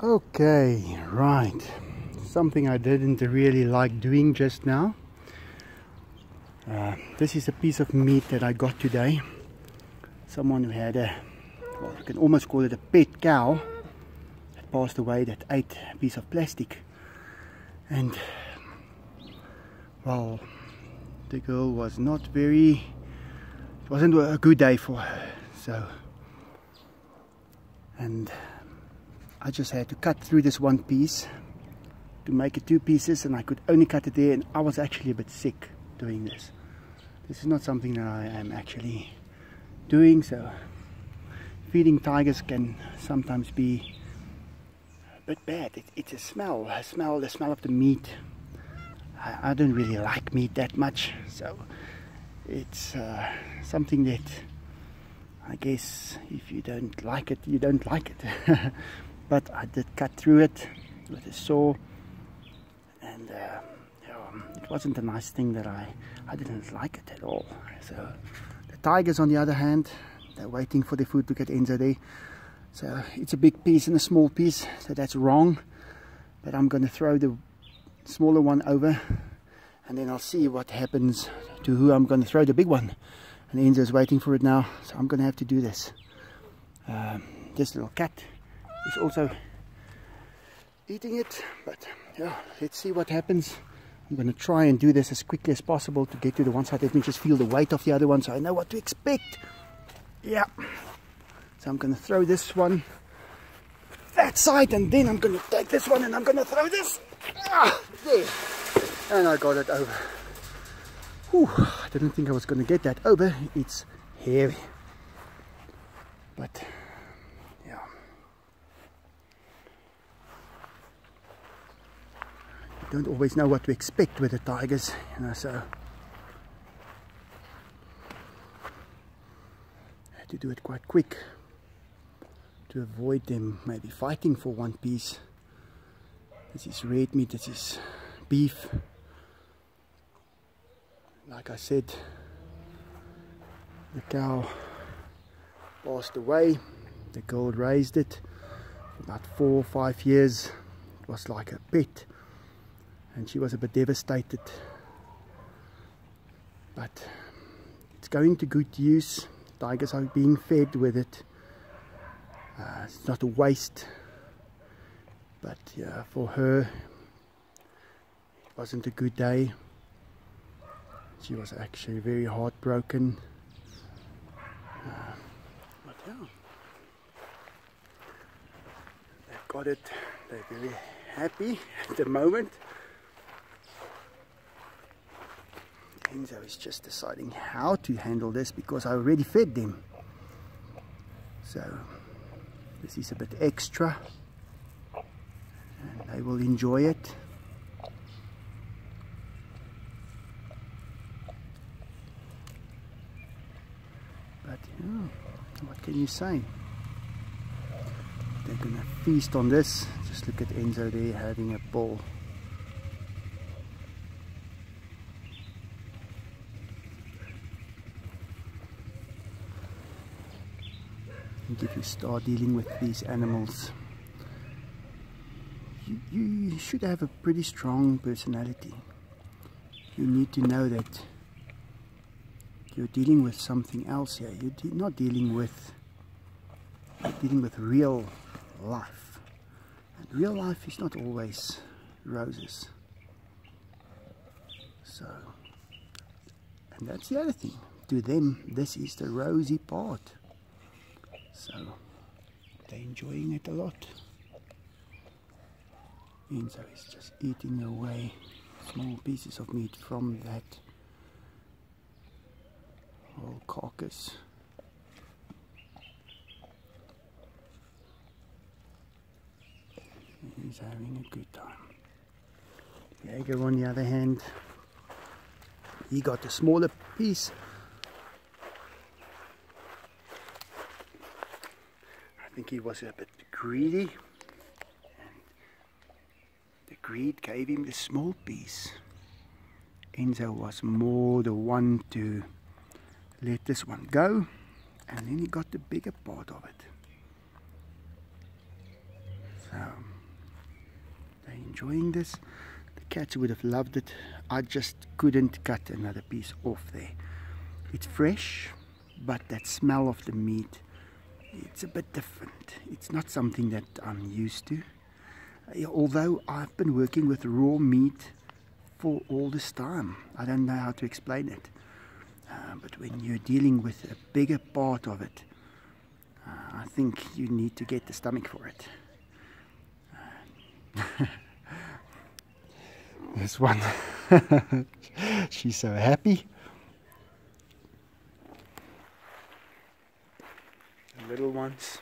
Okay, right. Something I didn't really like doing just now. This is a piece of meat that I got today. Someone who had a, well, you can almost call it a pet cow that passed away, that ate a piece of plastic. And, well, the girl was not very, it wasn't a good day for her. So, and I just had to cut through this one piece to make it two pieces, and I could only cut it there, and I was actually a bit sick doing this. This is not something that I am actually doing, so feeding tigers can sometimes be a bit bad. It's a smell, the smell of the meat. I don't really like meat that much, so it's something that I guess if you don't like it, you don't like it. But I did cut through it with a saw, and it wasn't a nice thing that I didn't like it at all. So the tigers, on the other hand, they're waiting for the food to get Enzo there. So it's a big piece and a small piece, so that's wrong. But I'm going to throw the smaller one over, and then I'll see what happens to who I'm going to throw the big one. And Enzo's waiting for it now, so I'm going to have to do this. This little cat is also eating it, but yeah, let's see what happens. I'm going to try and do this as quickly as possible to get to the one side. Let me just feel the weight of the other one so I know what to expect. Yeah, so I'm going to throw this one that side, and then I'm going to take this one and I'm going to throw this there, and I got it over. Whew, I didn't think I was going to get that over. It's heavy, but yeah, you don't always know what to expect with the tigers, you know, so I had to do it quite quick to avoid them maybe fighting for one piece. This is red meat, this is beef. Like I said, the cow passed away. The girl raised it for about 4 or 5 years. It was like a pet, and she was a bit devastated. But it's going to good use. Tigers are being fed with it. It's not a waste. But yeah, for her, it wasn't a good day. She was actually very heartbroken. But yeah, they've got it. They're very happy at the moment. Enzo is just deciding how to handle this because I already fed them. So this is a bit extra, and they will enjoy it. But yeah, what can you say? They're gonna feast on this. Just look at Enzo there having a ball. And if you start dealing with these animals, you should have a pretty strong personality. You need to know that you're dealing with something else here. You're not dealing with, you're dealing with real life. And real life is not always roses. So, and that's the other thing. To them, this is the rosy part. So, they're enjoying it a lot. Enzo is just eating away small pieces of meat from that whole carcass. He's having a good time. Jaeger, on the other hand, he got a smaller piece. I think he was a bit greedy, and the greed gave him the small piece. Enzo was more the one to let this one go, and then he got the bigger part of it. So enjoying this. The cats would have loved it. I just couldn't cut another piece off there. It's fresh, but that smell of the meat, it's a bit different. It's not something that I'm used to. Although I've been working with raw meat for all this time. I don't know how to explain it. But when you're dealing with a bigger part of it, I think you need to get the stomach for it. This one, she's so happy. The little ones,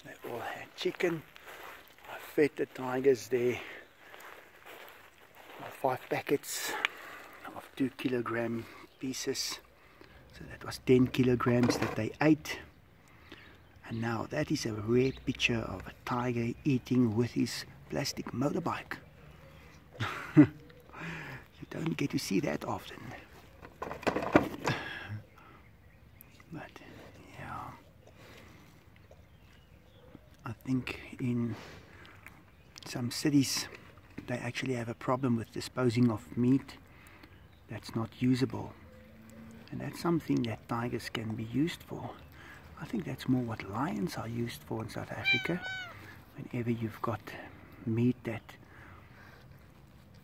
they all had chicken. I fed the tigers there 5 packets of 2 kilogram pieces. So that was 10 kilograms that they ate. And now that is a rare picture of a tiger eating with his plastic motorbike. You don't get to see that often. But yeah, I think in some cities they actually have a problem with disposing of meat that's not usable. And that's something that tigers can be used for. I think that's more what lions are used for in South Africa. Whenever you've got meat that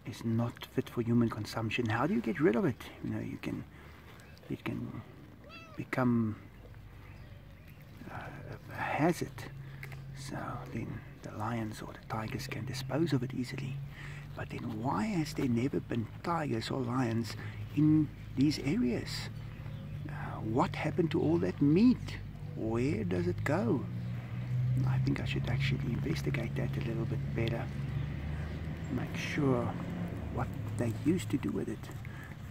is not fit for human consumption, how do you get rid of it? You know, it can become a hazard. So then the lions or the tigers can dispose of it easily. But then why has there never been tigers or lions in these areas? What happened to all that meat? Where does it go? I think I should actually investigate that a little bit better. Make sure what they used to do with it.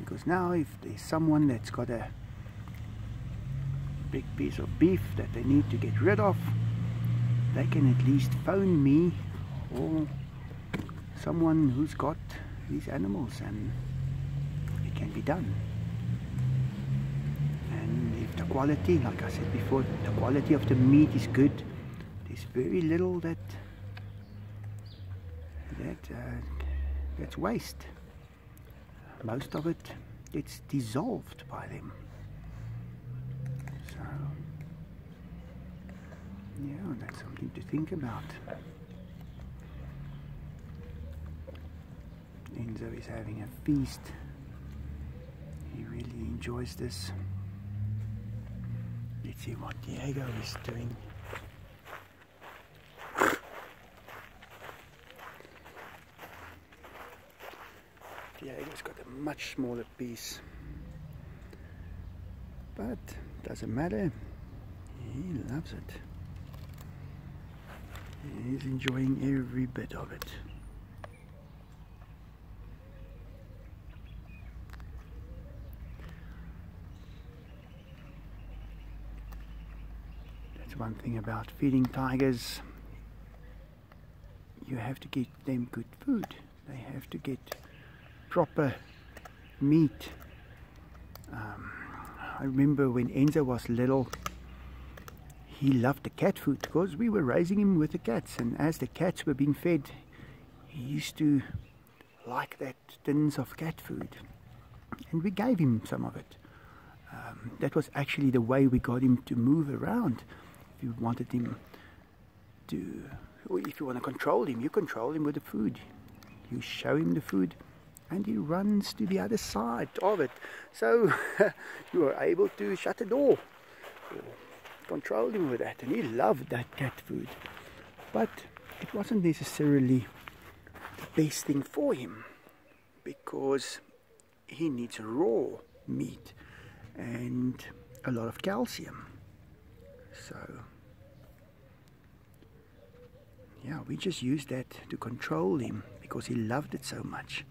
Because now if there's someone that's got a big piece of beef that they need to get rid of, they can at least phone me or someone who's got these animals, and it can be done. And if the quality, like I said before, the quality of the meat is good, there's very little that's waste. Most of it gets dissolved by them. So yeah, that's something to think about. Enzo is having a feast. He really enjoys this. Let's see what Diego is doing. Diego's got a much smaller piece, but doesn't matter. He loves it. He's enjoying every bit of it. One thing about feeding tigers, you have to get them good food. They have to get proper meat. I remember when Enzo was little, he loved the cat food because we were raising him with the cats, and as the cats were being fed, he used to like that tins of cat food, and we gave him some of it. That was actually the way we got him to move around. If you wanted him to, or if you want to control him, you control him with the food. You show him the food and he runs to the other side of it. So you are able to shut the door or control him with that, and he loved that cat food. But it wasn't necessarily the best thing for him because he needs raw meat and a lot of calcium. So yeah, we just used that to control him because he loved it so much.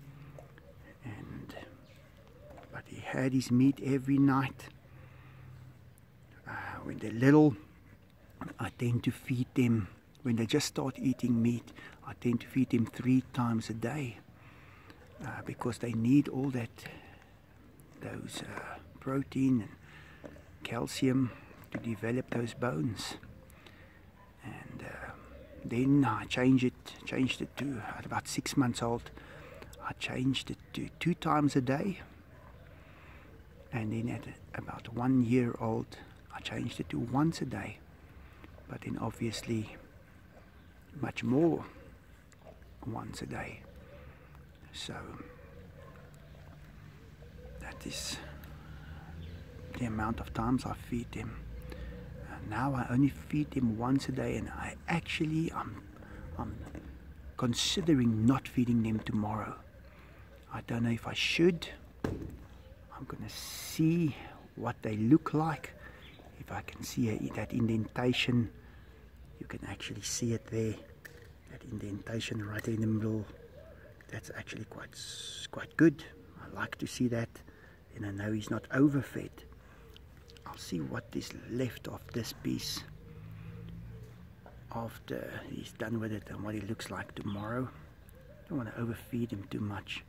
But he had his meat every night. When they're little, I tend to feed them, when they just start eating meat, I tend to feed them 3 times a day because they need all those protein and calcium to develop those bones. And Then I changed it to, at about 6 months old, I changed it to 2 times a day. And then at about 1 year old, I changed it to once a day. But then obviously much more once a day. So that is the amount of times I feed them. Now I only feed them once a day, and I'm considering not feeding them tomorrow. I don't know if I should. I'm gonna see what they look like. If I can see that indentation, you can actually see it there. That indentation right there in the middle. That's actually quite good. I like to see that, and I know he's not overfed. I'll see what is left of this piece after he's done with it and what he looks like tomorrow. Don't want to overfeed him too much.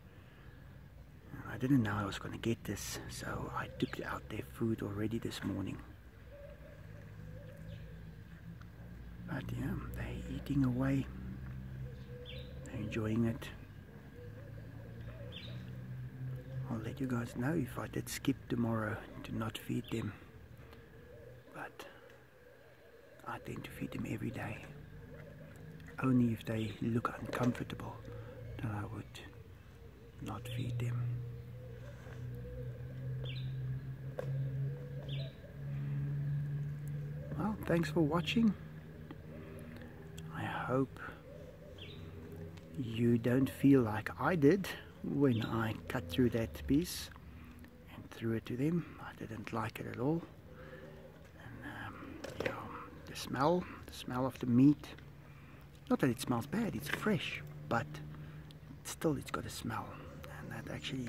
I didn't know I was going to get this, so I took out their food already this morning. But yeah, they're eating away. They're enjoying it. I'll let you guys know if I did skip tomorrow to not feed them. But I tend to feed them every day. Only if they look uncomfortable, then I would not feed them. Well, thanks for watching. I hope you don't feel like I did when I cut through that piece and threw it to them. I didn't like it at all. And the smell of the meat, not that it smells bad, it's fresh, but still it's got a smell, and that actually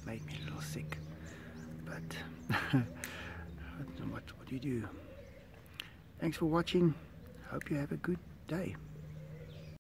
made me a little sick. But what do you do? Thanks for watching. Hope you have a good day.